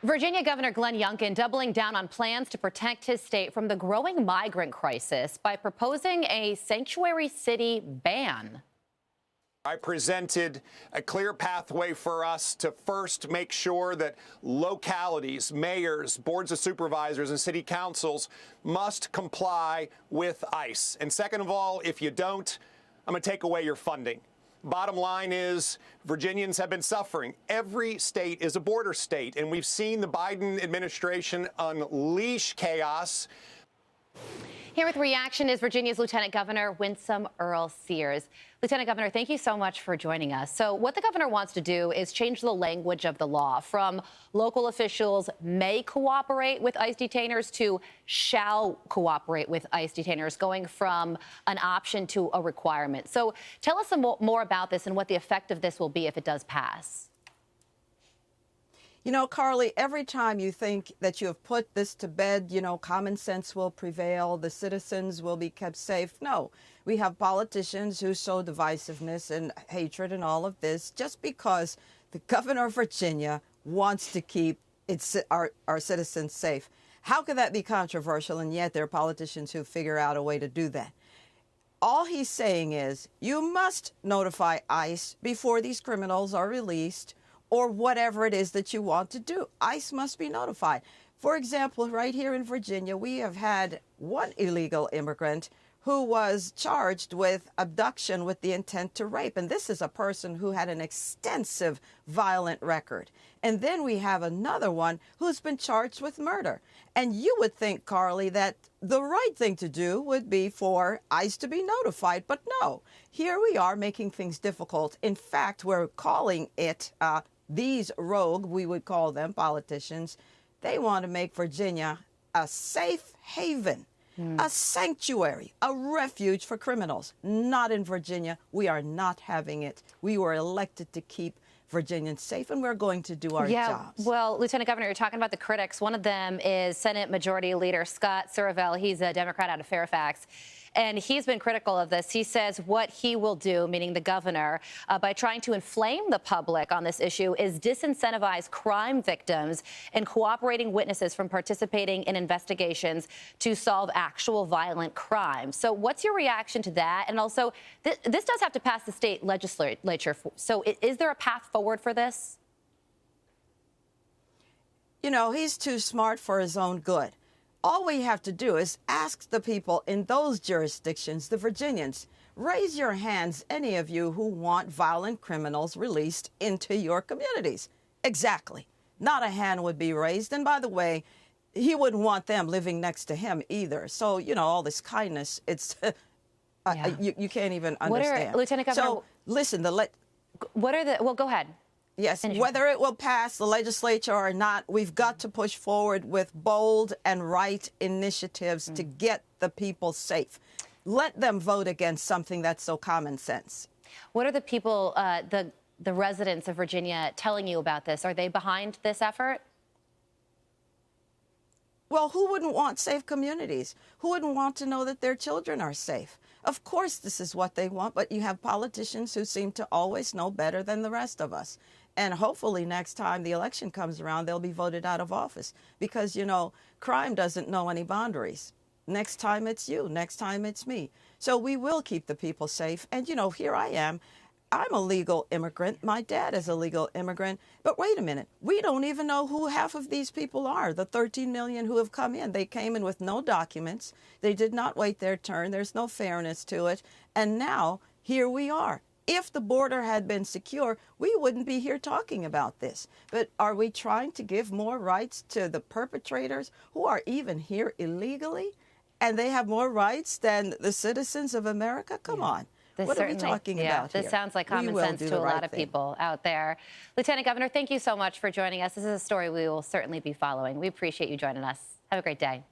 Virginia Governor Glenn Youngkin doubling down on plans to protect his state from the growing migrant crisis by proposing a sanctuary city ban. I presented a clear pathway for us to first make sure that localities, mayors, boards of supervisors, and city councils must comply with ICE. And second of all, if you don't, I'm going to take away your funding. Bottom line is Virginians have been suffering. Every state is a border state, and we've seen the Biden administration unleash chaos. Here with reaction is Virginia's Lieutenant Governor Winsome Sears. Lieutenant Governor, thank you so much for joining us. So what the governor wants to do is change the language of the law from local officials may cooperate with ICE detainers to shall cooperate with ICE detainers, going from an option to a requirement. So tell us some more about this and what the effect of this will be if it does pass. You know, Carly, every time you think that you have put this to bed, you know, common sense will prevail, the citizens will be kept safe. No, we have politicians who sow divisiveness and hatred and all of this just because the governor of Virginia wants to keep our citizens safe. How could that be controversial? And yet there are politicians who figure out a way to do that. All he's saying is you must notify ICE before these criminals are released, or whatever it is that you want to do. ICE must be notified. For example, right here in Virginia, we have had one illegal immigrant who was charged with abduction with the intent to rape. And this is a person who had an extensive violent record. And then we have another one who's been charged with murder. And you would think, Carly, that the right thing to do would be for ICE to be notified. But no, here we are making things difficult. In fact, we're calling it these rogue, we would call them politicians, they want to make Virginia a safe haven, a sanctuary, a refuge for criminals. Not in Virginia. We are not having it. We were elected to keep Virginians safe, and we're going to do our jobs. Well, Lieutenant Governor, you're talking about the critics. One of them is Senate Majority Leader Scott Survell. He's a Democrat out of Fairfax. And he's been critical of this. He says what he will do, meaning the governor, by trying to inflame the public on this issue, is disincentivize crime victims and cooperating witnesses from participating in investigations to solve actual violent crimes. So what's your reaction to that? And also, this does have to pass the state legislature. So is there a path forward for this? You know, he's too smart for his own good. All we have to do is ask the people in those jurisdictions, the Virginians, raise your hands, any of you who want violent criminals released into your communities. Exactly. Not a hand would be raised. And by the way, he wouldn't want them living next to him either. So, you know, all this kindness, it's you can't even understand. Lieutenant Governor, so listen, well, go ahead. Yes, whether it will pass the legislature or not, we've got to push forward with bold and right initiatives to get the people safe. Let them vote against something that's so common sense. What are the people, the residents of Virginia telling you about this? Are they behind this effort? Well, who wouldn't want safe communities? Who wouldn't want to know that their children are safe? Of course, this is what they want, but you have politicians who seem to always know better than the rest of us. And hopefully next time the election comes around, they'll be voted out of office because, you know, crime doesn't know any boundaries. Next time it's you. Next time it's me. So we will keep the people safe. And, you know, here I am. I'm a legal immigrant. My dad is a legal immigrant. But wait a minute. We don't even know who half of these people are, the 13 million who have come in. They came in with no documents. They did not wait their turn. There's no fairness to it. And now here we are. If the border had been secure, we wouldn't be here talking about this. But are we trying to give more rights to the perpetrators who are even here illegally? And they have more rights than the citizens of America? Come on. What are we talking about here? This sounds like common sense to a lot of people out there. Lieutenant Governor, thank you so much for joining us. This is a story we will certainly be following. We appreciate you joining us. Have a great day.